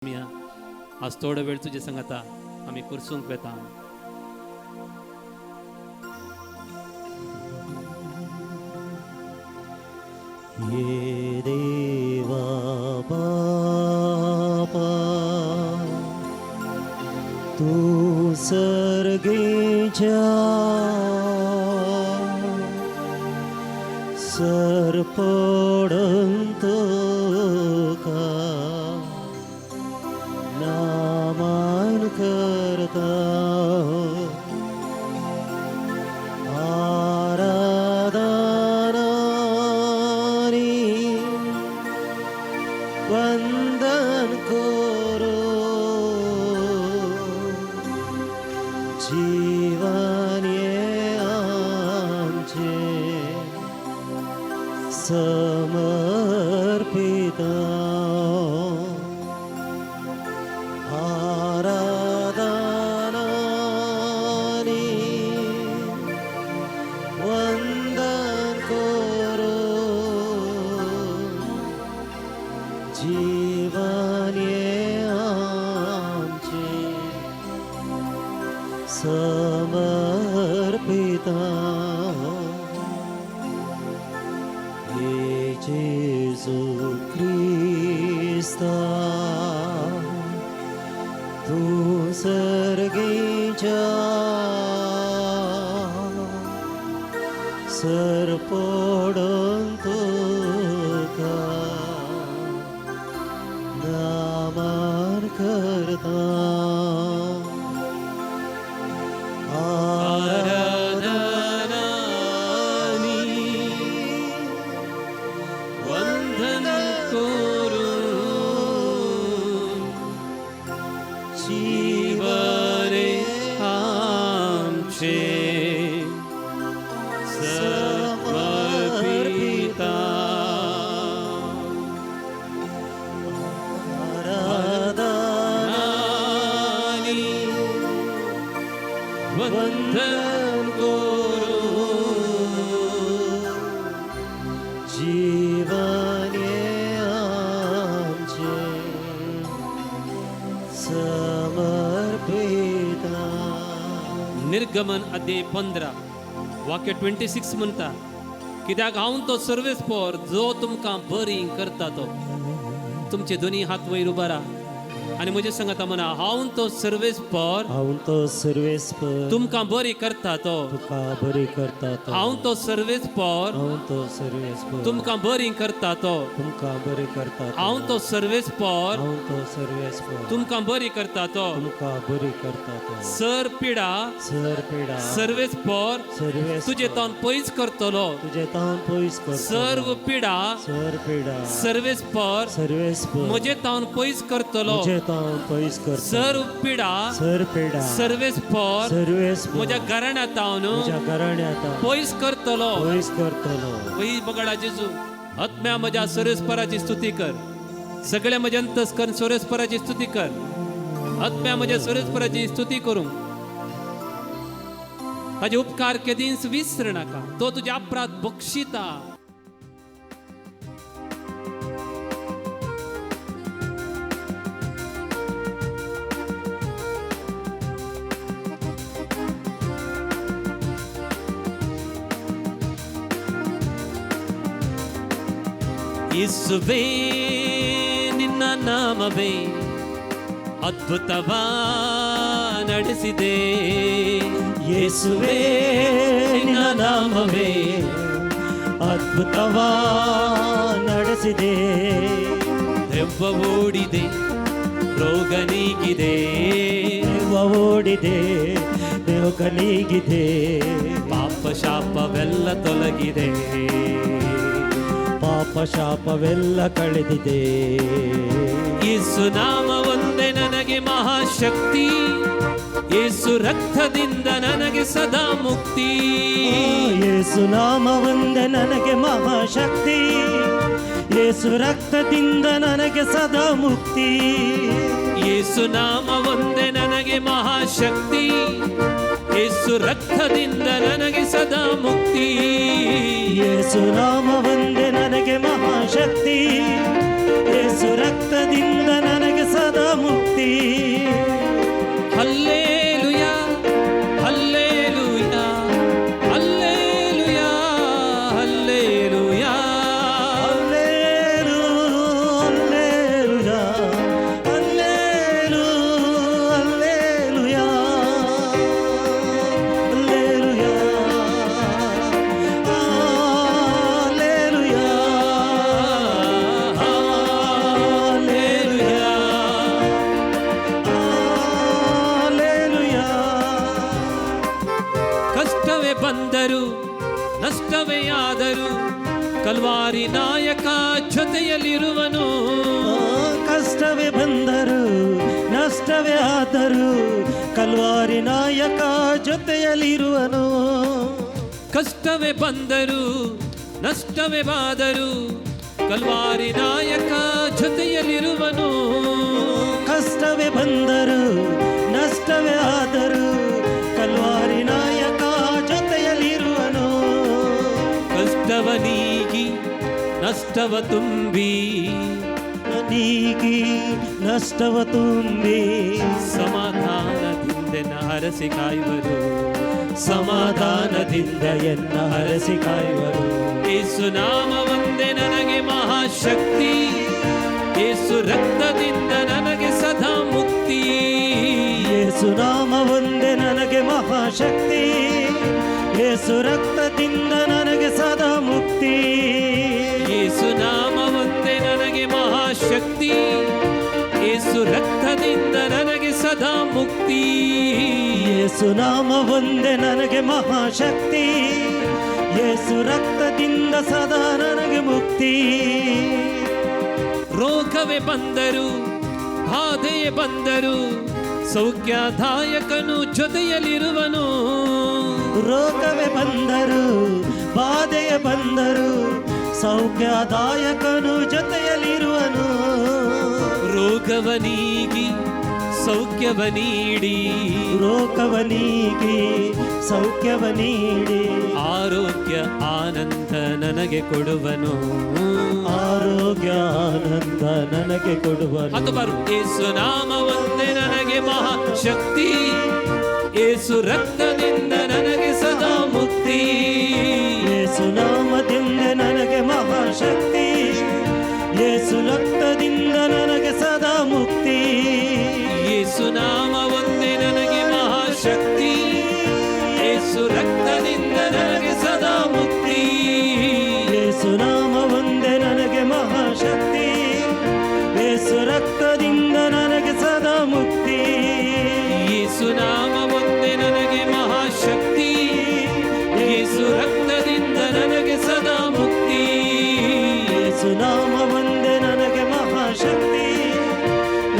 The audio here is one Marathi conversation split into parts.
आज थोडा वेळ तुझे संगता आम्ही कुर्सूंक बेता. ये देवा बापा तू सर्गेच्या सरपडंत का नामान करता वंदन करो जीवन ये आमचे समर्पिता आराधनानी वंदन करो जीवन ये आमचे समर्पिता. हे जेजू ख्रिस्ता तू सर्गेच्या सरपडंत का नामान करता आराधनानी वंदन करू जीवने आमचे समर्पिता. आराधनानी वंदन करू जीवन ये आमचे समर्पिता. निर्गमन अध्याय 15 वाक्य 26 म्हणता, कित्याक हांव तो सर्वेस्पर जो तुमकां बरी करता तो. तुमचे दोन्ही हात वयर उबारा आणि म्हजे सांगाता म्हणा, हांव तो सर्वेस्पर हांव तो सर्वेस्पर तुमकां बरी करता तो. तुका बरी करता तो. हांव तो सर्वेस्पर हांव तो सर्वेस्पर तुमकां बरी करता तो. तुमका बरी करता तो. हांव तो सर्वेस्पर हांव तो सर्वेस्पर तुमकां बरी करता तो. तुमका बरी करता तो. सर पिडा सरपेडा सर्वेस्पर सर्वेस्पर तुजे तावन पयस करतलो. तुझे तावन पयस करता. सर्व पिडा सरपेडा सर्वेस्पर सर्वेस्पर म्हजे तावन पयस करतलो. तुझे तावन पयस करता. सर्व पिडा सरपेडा सर्वेस्पर सर्वेस्पर म्हज्या घराण्या तावन तुझ्या घराण्यात पयस करतलो. पयस करतलो. वही बगडा जेजू, आत्म्या म्हज्या सर्वेस्पराची स्तुती कर. सगळ्या म्हज्या अंतस्करण सर्वेस्पराची स्तुती कर. आत्म्या म्हज्या सर्वेस्पराची स्तुती करूं. ताजे उपकार केदींच विसर नाका. तो तुझे अपराध बक्षिता. ಯೇಸುವೇ ನಿನ್ನ ನಾಮವೇ ಅದ್ಭುತವ ನಡೆಸಿದೆ. ಯೇಸುವೇ ನಿನ್ನ ನಾಮವೇ ಅದ್ಭುತವ ನಡೆಸಿದೆ. ದೆವ್ವ ಓಡಿದೆ, ರೋಗ ನೀಗಿದೆ, ದೆವ್ವ ಓಡಿದೆ, ರೋಗ ನೀಗಿದೆ, ಪಾಪ ಶಾಪವೆಲ್ಲ ತೊಲಗಿದೆ. ಪಾಪ ಶಾಪವೆಲ್ಲ ಕಳೆದಿದೆ. ಯೇಸು ನಾಮ ಒಂದೇ ನನಗೆ ಮಹಾಶಕ್ತಿ. ಯೇಸು ರಕ್ತದಿಂದ ನನಗೆ ಸದಾ ಮುಕ್ತಿ. ಯೇಸು ನಾಮ ಒಂದೇ ನನಗೆ ಮಹಾಶಕ್ತಿ. ಯೇಸು ರಕ್ತದಿಂದ ನನಗೆ ಸದಾ ಮುಕ್ತಿ. ಯೇಸು ನಾಮ ಒಂದೇ ನನಗೆ ಮಹಾಶಕ್ತಿ. ಯೇಸು ರಕ್ತದಿಂದ ನನಗೆ ಸದಾ ಮುಕ್ತಿ. ಯೇಸು ನಾಮ ಒಂದೇ ನನಗೆ ಮಹಾಶಕ್ತಿ. ಯೇಸು ರಕ್ತದಿಂದ ನನಗೆ ಸದಾ ಕಲ್ವಾರಿ ನಾಯಕ ಜೊತೆಯಲ್ಲಿರುವನು. ಕಷ್ಟವೇ ಬಂದರು ನಷ್ಟವೇ ಆದರೂ ಕಲ್ವಾರಿ ನಾಯಕ ಜೊತೆಯಲ್ಲಿರುವನು. ಕಷ್ಟವೇ ಬಂದರು ನಷ್ಟವೇ ಬಾದರು ಕಲ್ವಾರಿ ನಾಯಕ ಜೊತೆಯಲ್ಲಿರುವನು. ಕಷ್ಟವೇ ಬಂದರು ನಷ್ಟವೇ ಆದರೂ ಕಲ್ವಾರಿ ನಾಯಕ ಜೊತೆಯಲ್ಲಿರುವನು. ಕಷ್ಟವ ನೀಗಿ ನಷ್ಟವ ತುಂಬಿ ನೀಗಿ ನಷ್ಟವ ತುಂಬಿ ಸಮಾಧಾನದಿಂದ ಹರಸಿ ಕಾಯುವರು. ಸಮಾಧಾನದಿಂದ ಎನ್ನ ಹರಸಿ ಕಾಯುವರು. ಯೇಸು ನಾಮ ಒಂದೇ ನನಗೆ ಮಹಾಶಕ್ತಿ, ಯೇಸು ರಕ್ತದಿಂದ ನನಗೆ ಸದಾ ಮುಕ್ತಿ. ಯೇಸು ನಾಮ ಒಂದೇ ನನಗೆ ಮಹಾಶಕ್ತಿ, ಯೇಸು ರಕ್ತದಿಂದ ನನಗೆ ಸದಾ ಮುಕ್ತಿ. ಯೇಸು ನಾಮ ಒಂದೇ ನನಗೆ ಮಹಾಶಕ್ತಿ, ಯೇಸು ರಕ್ತದಿಂದ ನನಗೆ ಸದಾ ಮುಕ್ತಿ. ಯೇಸು ನಾಮ ಒಂದೇ ನನಗೆ ಮಹಾಶಕ್ತಿ, ಯೇಸು ರಕ್ತದಿಂದ ಸದಾ ನನಗೆ ಮುಕ್ತಿ. ರೋಗವೇ ಬಂದರು ಬಾಧೆಯೇ ಬಂದರು ಸೌಖ್ಯದಾಯಕನು ಜೊತೆಯಲ್ಲಿರುವನು. ರೋಗವೇ ಬಂದರು ಬಾಧೆಯ ಬಂದರು ಸೌಖ್ಯದಾಯಕನು ಜೊತೆಯಲ್ಲಿರುವನು. ರೋಗವ ನೀಗಿ ಸೌಖ್ಯವ ನೀಡಿ, ರೋಗವ ನೀಗಿ ಸೌಖ್ಯವ ನೀಡಿ ಆರೋಗ್ಯ ಆನಂದ ನನಗೆ ಕೊಡುವನು. ಆರೋಗ್ಯ ಆನಂದ ನನಗೆ ಕೊಡುವನು. ಅದು ಬರು. ಯೇಸು ನಾಮ ಒಂದೇ ನನಗೆ ಮಹಾಶಕ್ತಿ, ಯೇಸು ರಕ್ತದಿಂದ ನನಗೆ ಸದಾ ಮುಕ್ತಿ. ಯೇಸು ನಾಮದಿಂದ ನನಗೆ ಮಹಾಶಕ್ತಿ, ಯೇಸು ರಕ್ತದಿಂದ ನನಗೆ ಸದಾ ಮುಕ್ತಿ. ಯೇಸು ನಾಮ ಒಂದೇ ನನಗೆ ಮಹಾಶಕ್ತಿ, ಯೇಸು ರಕ್ತದಿಂದ ನನಗೆ ಸದಾ ಮುಕ್ತಿ. ಯೇಸು ನಾಮ ಒಂದೇ ನನಗೆ ಮಹಾಶಕ್ತಿ, ಯೇಸು ರಕ್ತದಿಂದ ನನಗೆ ಸದಾ ಮುಕ್ತಿ. ಯೇಸು ನಾಮ ಒಂದೇ ನನಗೆ ಮಹಾಶಕ್ತಿ, ಯೇಸು ರಕ್ತದಿಂದ ನನಗೆ ಸದಾ ಮುಕ್ತಿ. ಯೇಸು ನಾಮ ಒಂದೇ ನನಗೆ ಮಹಾಶಕ್ತಿ,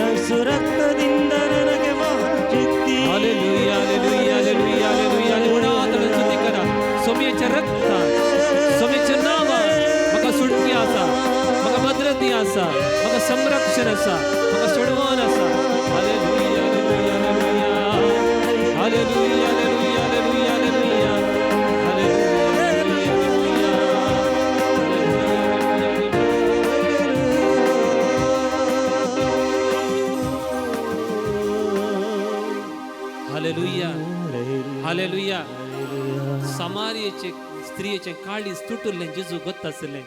ಯೇಸು ರಕ್ತದಿಂದ ನನಗೆ ಮಹಾಶಕ್ತಿ. हालेलुया हालेलुया हालेलुया हालेलुया उडातल स्तुती करा. सोम्याचे रक्त सोम्याचे नाव म्हाका सुटती आसा, म्हाका भद्रती आसा, म्हाका संरक्षण आसा, म्हाका सोडवण आसा. Hallelujah hallelujah hallelujah hallelujah hallelujah hallelujah hallelujah hallelujah hallelujah. समारियेचे स्त्रियेचे काळीज तुटुल्लें जेजू ಗೊತ್ತಾಸले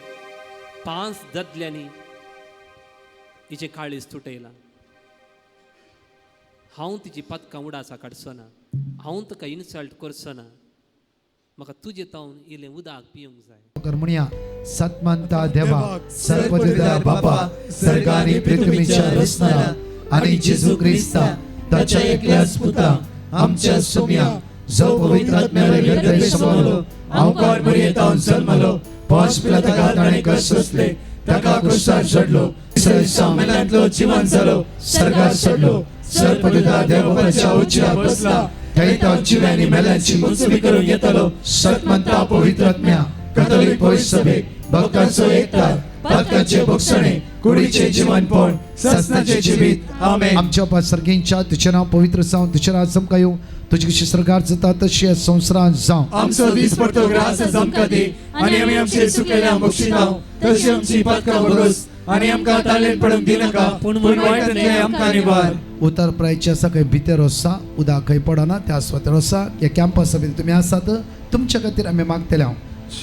5 ददल्यांनी हिचे काळीज तुटयला. हांव तिची पदकां उडासा काडचोना, हांव तुका इन्सल्ट करचोना, म्हाका तुजे तावन इल्लें उदक पिवंक जाय. म्हणूया सत्मंता देवा सर्वपिता बापा सर्गानी पृथ्वीच्या रचणारा आणि जेजू ख्रिस्ता ताच्या एकल्याच पुता आमच्या सुम्या जो पवित्र आत्म्याने हृदय समावलो अवकार मरियेतावन जल्मलो पांच पिलाताका ताणे कष्ट सोसले ताका क्रुसार चढलो सामेलांतलो जिवंत जालो सर्गार चढलो सर्वपिता देवाच्या उच्चार बसला थंय तो जिव्यांनी मेल्यांची मुक्ती करून येतलो. सत्मंता पवित्र आत्म्या कॅथोलिक पवित्र सभे भक्तांचो एकता पातकांचे भक्षणे कुडीचे जीवनपण सस्नाचे जिवीत आमेन. आमच्या पासर्गींच्या तुझे नाव पवित्र जावं तुझे राज चमका येवं तुझे कशी सरकार जाता तशी संवसारांत जावं. आमचो दीस पडतो ग्रास चमका दी आनी आमी आमचे सुकलेल्या मोक्षितांव तशी आमची पातकां भरोस आनी आमकां तालेन पडूंक दिनाका पूण वायटांतले आमकां निवार. उतर प्रायचे आसा खंय भितर आसा उदक खंय पडना त्या स्वतर आसा ह्या कॅम्पस सभेत तुमी आसात तुमच्या खातीर आमी मागतले.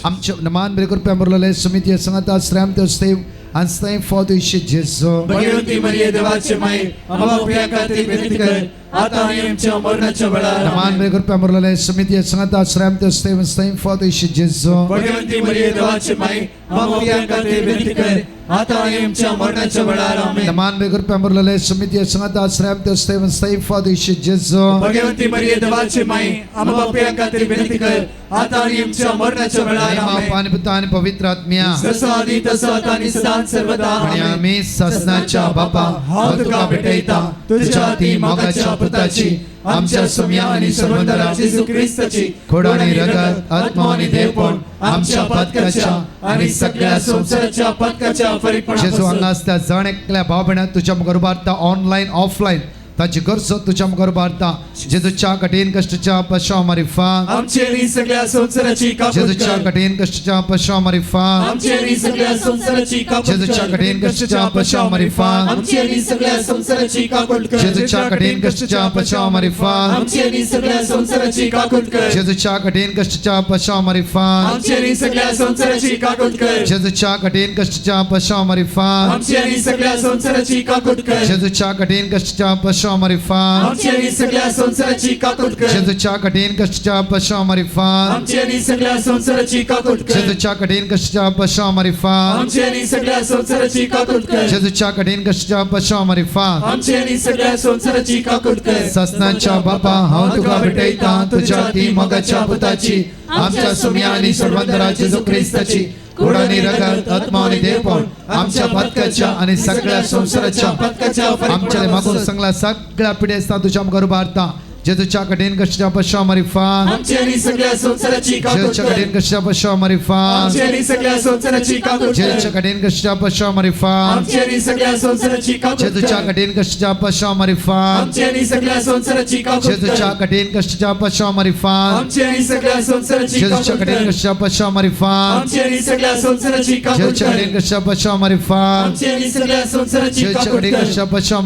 आमचे नमान बरे करपी आमरलेले समिती सांगात श्रेम ते स्तेव आनी फॉर द इशे जेजू भगवंती मरिये देवाचे माये आमच्या खातीर विनंती कर आता आणि आमच्या मरणाच्या वेळार Naman may grupo amorlale sumiti at sangata asram te Steven Stein Father Ishi Jesu. Bhagwanti मरिये देवाची माई आम्हा प्रियांकाते विनंती कर आता आणि आमच्या मरणाच्या वेळार आमेन Naman may grupo amorlale sumiti at sangata asram te Steven Stein Father Ishi Jesu. Bhagwanti मरिये देवाची माई आम्हा प्रियांकाते विनंती कर आता आणि आमच्या मरणाच्या वेळार Nama आमेन pani puta ani pavitra atmiya. जसं आधी तसं आता आणि सदान सर्वदा आणि आमेन आम्ही ससनाच्या बापा हाव तुका भेटयता तुझ्या ती मोगाच्या पुताची आमच्या सुम्या आणि सर्वंतराची जेजू ख्रिस्ताची खोड आणि रगत आत्मा आणि देवपण आमच्या पदकाच्या आणि सगळ्या संसाराच्या पदकाच्या जेजू परिपूर्ण हांगा असता जण एकल्या भाव भयणां तुझ्या मुखार उबारता ऑनलाइन ऑफलाइन ताची गरज तुझ्या मुखार उबारता जेजूच्या कठीण कष्टाच्या पश्चाव मारिफा आमचे आणि सगळ्या संसाराची कापूट जेजूच्या कर कठीण कष्टाच्या पश्चाव मारिफा आमचे आणि सगळ्या संसाराची कापूट जेजूच्या कर कठीण कष्टाच्या पश्चाव मारिफा आमचे आणि सगळ्या संसाराची कापूट कर जेजूच्या कठीण कष्टाच्या पश्चाव मारिफा आमचे आणि सगळ्या संसाराची कापूट कर जेजूच्या कठीण कष्टाच्या पश्चाव मारिफा आमचे आणि सगळ्या संसाराची कापूट कर जेजूच्या कठीण कष्टाच्या पश्चाव मारिफा आमचे आणि सगळ्या संसाराची कापूट कर जेजूच्या कठीण कष्टाच्या पश्चाव मारिफा आमचे आणि सगळ्या संसाराची कापूट कर जेजूच्या कठीण कष्टाच्या पश्चाव मारिफा आमचे आणि सगळ्या संसाराची कापूट कर जेजूच्या कठीण कष्टाच्या पश्चाव मारिफा आमचे आणि सगळ्या संसाराची कापूट कर जेजूच्या कठीण कष्टाच्या पश्चाव मारिफा आमचे आणि सगळ्या संसाराची कापूट कर ससनाच्या बापा हांव तुका भेटयता तुझ्या ती मोगाच्या पुताची आमच्या सुम्या आणि सर्वंतराची जेजू ख्रिस्ताची खोड आणि रगत आत्मा आणि देवपण आमच्या पदकाच्या आणि सगळ्या संसाराच्या पदकाच्या आमच्या मागून सगळ्या सगळ्या पिढी असता तुझ्या मुखार उबारता जेजूच्या कठीण कष्टाच्या पश्चाव मारिफा आमचे आणि सगळ्या संसाराची कापूट जेजूच्या कर कठीण कष्टाच्या पश्चाव मारिफा आमचे आणि सगळ्या संसाराची कापूट कर जेजूच्या कठीण कष्टाच्या पश्चाव मारिफा आमचे आणि सगळ्या संसाराची कापूट जेजूच्या कर कठीण कष्टाच्या पश्चाव मारिफा आमचे आणि सगळ्या संसाराची कापूट जेजूच्या कर कठीण कष्टाच्या पश्चाव मारिफा आमचे आणि सगळ्या संसाराची जेजूच्या कापूट कठीण कर कष्टाच्या पश्चाव मारिफा आमचे आणि सगळ्या संसाराची कापूट जेजूच्या कर कठीण कष्टाच्या पश्चाव मारिफा आमचे आणि सगळ्या संसाराची जेजूच्या कापूट कठीण कर कष्टाच्या पश्चाव मारिफा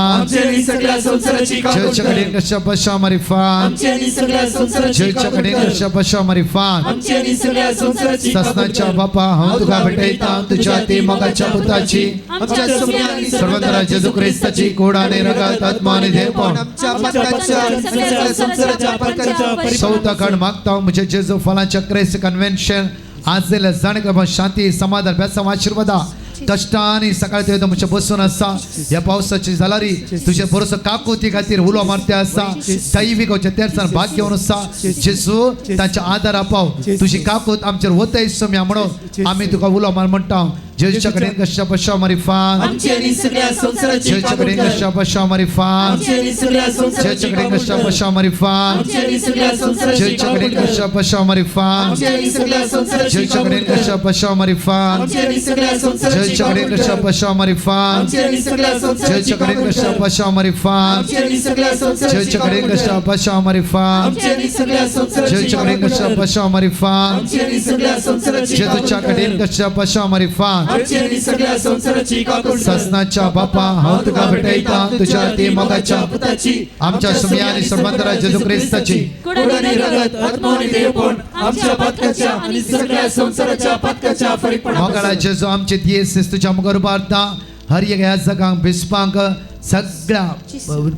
आमचे आणि सगळ्या संसाराची कापूट जेजूच्या कर कठीण कष्टाच्या पश्चाव मारिफा आमचे आणि सगळ्या संसाराची जेजूच्या कापूट कठीण कर कष्टाच्या पश्चाव मारिफा आमचे आणि सगळ्या संसाराची कापूट ससनाच्या कर बापा हांव तुका भेटयता तुझ्या ती मोगाच्या पुताची आमच्या सुम्या आणि सर्वंतरा जेजू ख्रिस्ताची खोड आणि रगत आत्मा आणि देवपण आमच्या पदकाच्या आणि सगळ्या संसाराच्या पदकाच्या चौथा खंड मागता हांव म्हजे जेजू फलांच्या क्रेस्त कन्व्हेन्शन आज दिल्या जाणकार शांती समाधान बेसांव आशिर्वादा कष्टांनी सकाळी ते म्हजे बसून आसा ह्या पावसाची जालारी तुझे बरोसो काकुती खातीर उलो मारते आसा दैवीक तेरसान भाग घेवन आसा जेजू तांच्या आदार आपाव तुझी काकूत आमचेर वतय सोम्या म्हणून आमी तुका उलो मार म्हणटा जेजूच्या कडेन कशा पश्चाव मारिफान आमचे आणि सगळ्या संसाराची जेजूच्या कापूट कडेन कर कशा पश्चाव मारिफान आमचे आणि सगळ्या संसाराची जेजूच्या कडेन कापूट कशा कर पश्चाव मारिफान आमचे आणि सगळ्या संसाराची जेजूच्या कडेन कापूट कशा कर पश्चाव मारिफान आमचे आणि सगळ्या संसाराची जेजूच्या कडेन कापूट कशा कर पश्चाव मारिफान आमचे आणि सगळ्या संसाराची जेजूच्या कडेन कापूट कशा कर पश्चाव मारिफान आमचे आणि सगळ्या संसाराची जेजूच्या कडेन कापूट कशा कर पश्चाव मारिफान आमचे आणि सगळ्या संसाराची जेजूच्या कडेन कापूट कशा कर पश्चाव मारिफान आमचे आणि सगळ्या संसाराची जेजूच्या कडेन कापूट कशा कर पश्चाव मारिफान आमचे आणि सगळ्या संसाराची जेजूच्या कापूट कडेन कर कशा पश्चाव मारिफान आमचे आणि सगळ्या संसाराची कापूट कर ससनाच्या बापा हांव तुका भेटयता तुझ्या ती मोगाच्या पुताची आमच्या सुम्या आणि सर्वंतरा जेजू ख्रिस्ताची खोड आणि रगत आत्मा आणि देवपण आमच्या पदकाच्या आणि सगळ्या संसाराच्या पदकाच्या परिपूर्ण मोगाळा जेजू आमचे दियेस तुझ्या मुखार उबारता हर एक ह्या जगांक भिसपांक सगळ्या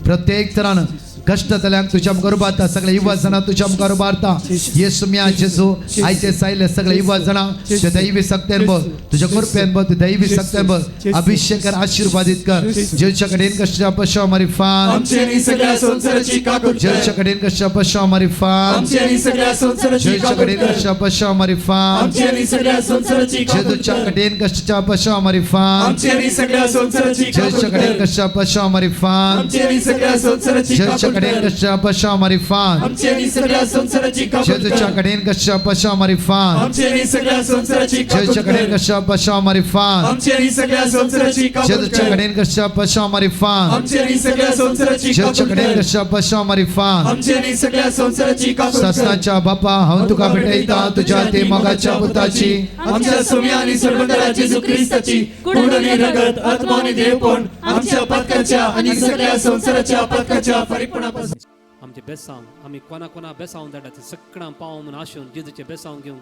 प्रत्येक तरान कष्टतल्यांक तुझ्या मुखार उबारता सगळ्या युवा जाणां तुझ्या मुखार उबारता येसू म्या जेजू आयचे सायले सगळे युवा जाणां ते दैवी सक्तेन ब तुझ्या कृपेन ब दैवी सक्तेन ब अभिषेक कर आशीर्वादित कर जेजूच्या कडेन कशा पश्चाव मारिफान आमचे आणि सगळ्या संसाराची कापूट कर जेजूच्या कडेन कशा पश्चाव मारिफान आमचे आणि सगळ्या संसाराची जेजूच्या कापूट कडेन कर कशा पश्चाव मारिफान आमचे आणि सगळ्या संसाराची कापूट जेजूच्या कर कडेन कशा पश्चाव मारिफान आमचे आणि सगळ्या संसाराची कापूट जेजूच्या कडेन कर कशा पश्चाव मारिफान आमचे आणि सगळ्या संसाराची जेजूच्या कापूट कडेन कर कशा पश्चाव मारिफान आमचे आणि सगळ्या संसाराची कापूट जेजूच्या कर कडेन कशा पश्चाव मारिफान आमचे आणि सगळ्या संसाराची कापूट जेजूच्या कडेन कर कशा पश्चाव मारिफान आमचे आणि सगळ्या संसाराची कापूट जेजूच्या कर कडेन कशा पश्चाव मारिफान आमचे आणि सगळ्या संसाराची जेजूच्या कापूट कडेन कर कशा पश्चाव मारिफान आमचे आणि सगळ्या संसाराची कापूट कर ससनाच्या बापा हांव तुका भेटयता तुझ्या ते मोगाच्या पुताची आमच्या सोम्या आणि सर्वंतरा जेजू ख्रिस्ताची खोड आणि रगत आत्मा आणि देवपण आमच्या पदकाच्या आणि सगळ्या संसाराच्या पदकाच्या परिपूर्णापासून आमचे बेसांव आमी कोणा कोणा बेसांव धाडा ते सगळ्यां पाव म्हूण आशून जेजूचे बेसांव घेवन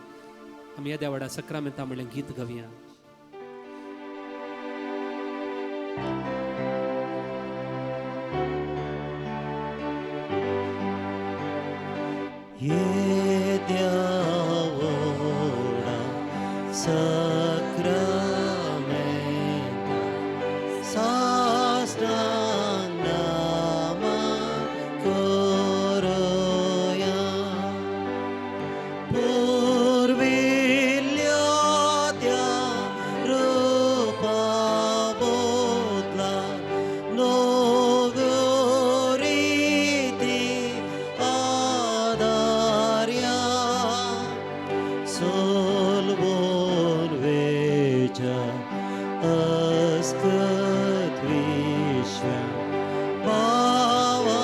आमी येद्या व्हडा सक्रामेंता म्हणलें गीत गावया साष्टांग नमन करूया. पूर्विल्ल्या त्या रूपाबोधला नव्यो रीती आदार्या. सोलवून वेच्या अस्कत विश्व्या भावार्थाचे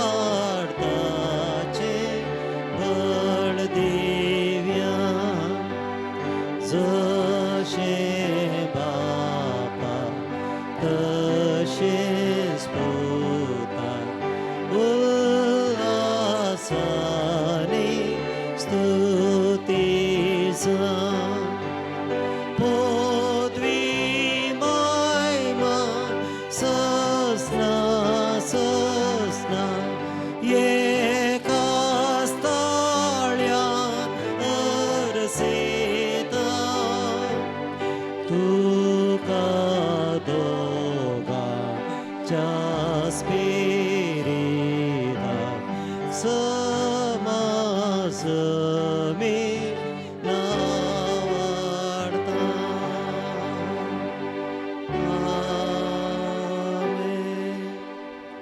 बळ दिव्या. जशे बापा तशेच पुता उल्हासाने स्तुतीचा. पदवी महिमा सस्ना सस्ना एकाच ताळ्यान अरसेता. तुका दोगांच्या स्पिरिता समाजमे नावाडता. आमेन.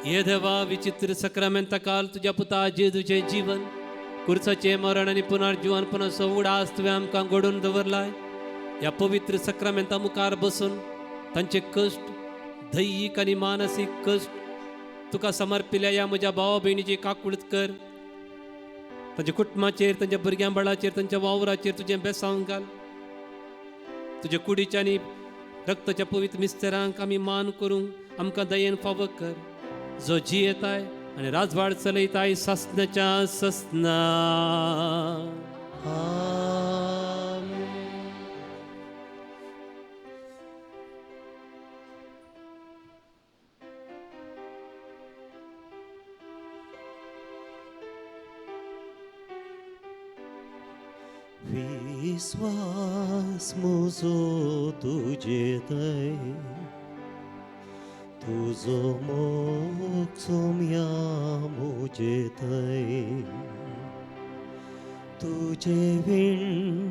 ये देवा विचित्र सक्रामेंता काल तुझ्या पुता जेजूचे जीवन कुर्साचे मरण आणि पुनर्जीवन पुन्हा सवडास तुवें आमकां घडोवन दवरलाय. या पवित्र सक्रामेंता मुखार बसून तांचे कश्ट दैहिक आणि मानसीक कश्ट तुका समर्पिल्या या म्हज्या भावा भयणीची काकुळत कर. तांच्या कुटुंबाचेर तांच्या भुरग्यां बाळाचेर तांच्या वावराचेर तुजें बेसांव घाल. तुजे कुडीच्या आनी रक्ताच्या पवित्र मिस्तेरांक आमी मान करूंक आमकां दयेन फावो कर. जो जियेताय आनी राजवाड चलयताय सस्नाच्या सस्ना. आमेन. विश्वास म्हजो तुजेतय तुजो मोग सोम्या मुजेतय. तुजे विण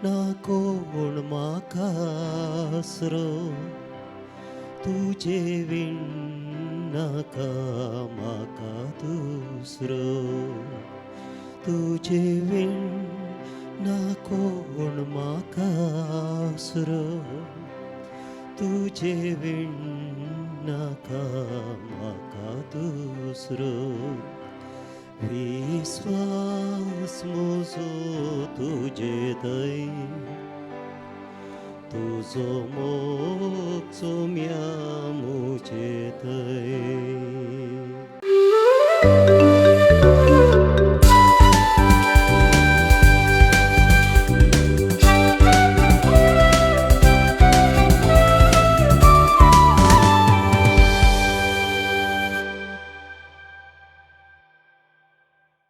ना कोण म्हाका आसरो. तुजे विण नाका म्हाका दुसरो. तुजे विण ना कोण म्हाका आसरो. तुजे विण नाका म्हाका दुसरो. विश्वास म्हजो तुजेतय तुजो मोग सोम्या